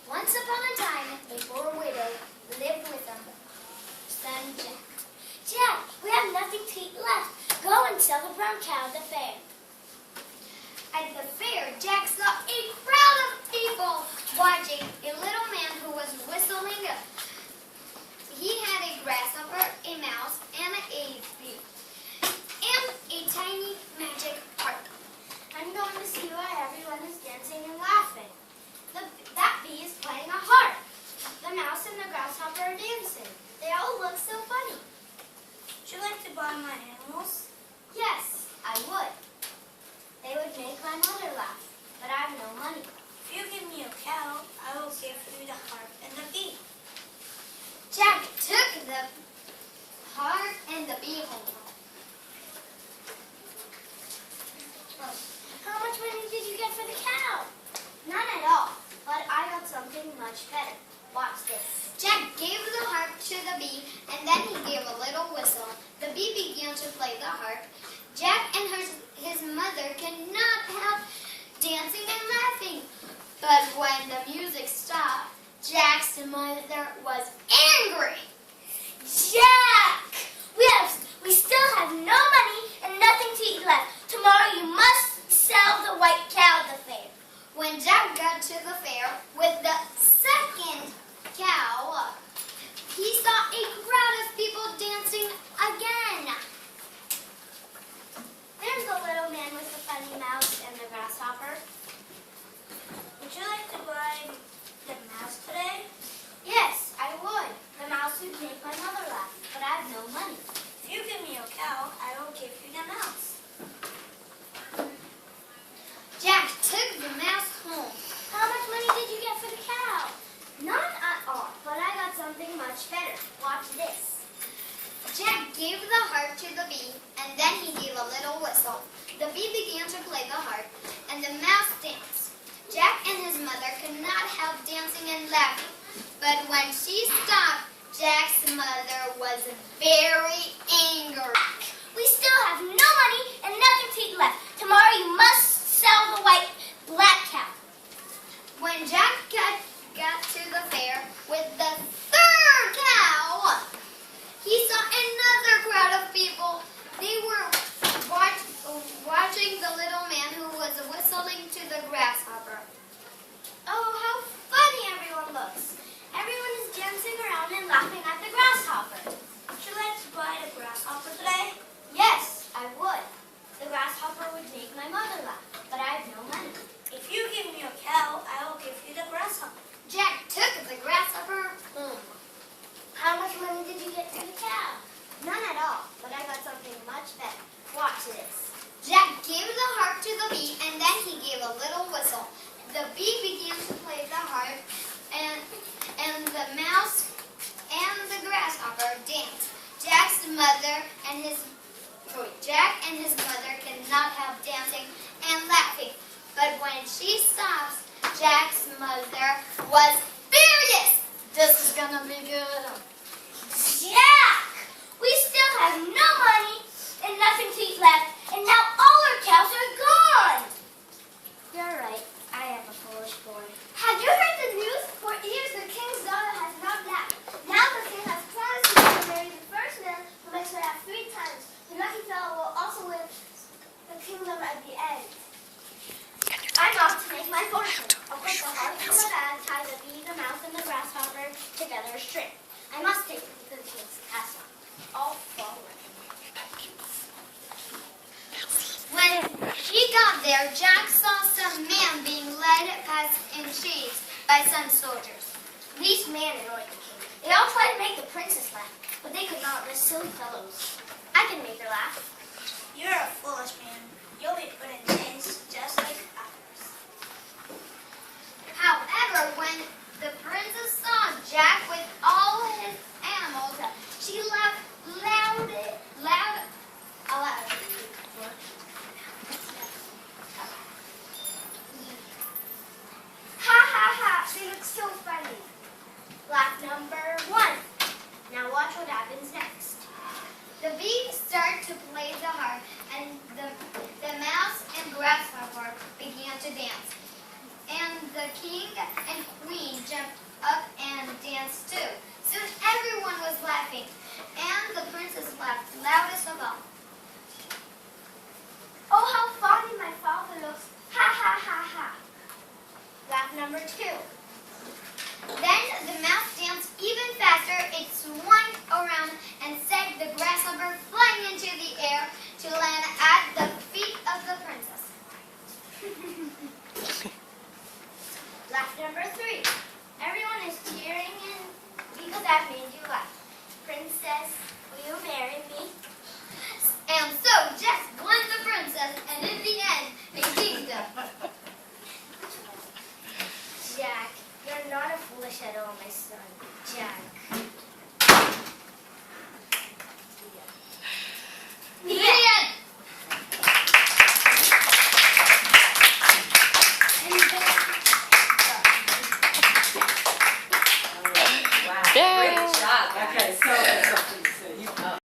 Once upon a time, a poor widow lived with her son Jack. Jack, we have nothing to eat left. Go and sell the brown cow at the fair. At the fair, Jack saw a crowd of people watching a little man who was whistling. He had a grasshopper, a mouse, and a bee, and a tiny magic harp. I'm going to see why everyone is dancing and laughing. That bee is playing a harp. The mouse and the grasshopper are dancing. They all look so funny. Would you like to buy my animals? Yes, I would. They would make my mother laugh, but I have no money. If you give me a cow, I will give you the harp and the bee. Jack took the harp and the bee home. How much money did you get for the cow? None at all, but I got something much better. Watch this. Jack gave the harp to the bee, and then he gave a little whistle. The bee began to play the harp. Jack and his mother could not help dancing and laughing. But when the music stopped, Jack's mother was angry. Jack! We still have no money and nothing to eat left. Tomorrow you must sell the white cow at the fair. When Jack got to the fair with the second cow, he saw a crowd of people dancing again. There's the little man with the funny mouse and the grasshopper. Would you like to buy the mouse today? Yes, I would. The mouse would make my mother laugh, but I have no money. If you give me a cow, I will give you the mouse. Jack took the mouse home. How much money did you get for the cow? None at all, but I got something much better. Watch this. Jack gave the harp to the bee, and then he gave a little whistle. The bee began to play the harp, and the mouse danced. Jack and his mother could not help dancing and laughing, but when she stopped, Jack's mother was very angry. We still have no money and nothing to eat left. Tomorrow you must sell the black cow. When Jack got to the fair with the third cow, he saw another crowd of people. They were watching the little man who was whistling to the grasshopper. Oh, how funny everyone looks. Everyone is dancing around and laughing at the grasshopper. Would you like to buy the grasshopper today? Yes, I would. The grasshopper would make my mother laugh, but I have no money. If you give me a cow, I will give you the grasshopper. Jack took the grasshopper home. How much money did you get for the cow? None at all, but I got something much better. Watch this. Jack gave the harp to the bee, and then he gave a little whistle. The bee began to play the harp, and the mouse and the grasshopper danced. Jack and his mother could not help dancing and laughing, but when she stopped, Jack's mother was furious. This is gonna be good. Jack! We still have no money and nothing to eat left, and now all our cows are gone. You're right. I am a foolish boy. Have you heard the news? For years the king's daughter has not laughed. Now the king has promised to marry the first man who makes her laugh 3 times. The lucky fellow will also win the kingdom at the end. I'm off to make my fortune. I'll put the harp in the bag, tie the bee, the mouse, and the grasshopper together a string. I must take it to the king's castle. All forward. When he got there, Jack saw some man being led past in chains by some soldiers. These men annoyed the king. They all tried to make the princess laugh, but they could not. They're silly fellows. I can make her laugh. You're a foolish man. You'll be put in chains just like others. However, when the princess saw Jack with all his animals, she laughed loud. Ha ha ha! They look so funny. Laugh number 1. Now watch what happens next. The bee started to play the harp, and the mouse and grasshopper began to dance. And the king and queen jumped 2. Then the mouse danced even faster. It swung around and sent the grasshopper flying into the air to land at the feet of the princess. Laugh number 3. Everyone is cheering in because that made you laugh. Princess, will you marry me? And so Jack won the princess, and in the end, a kingdom. Jack, you're not a foolish at all, my son. Jack.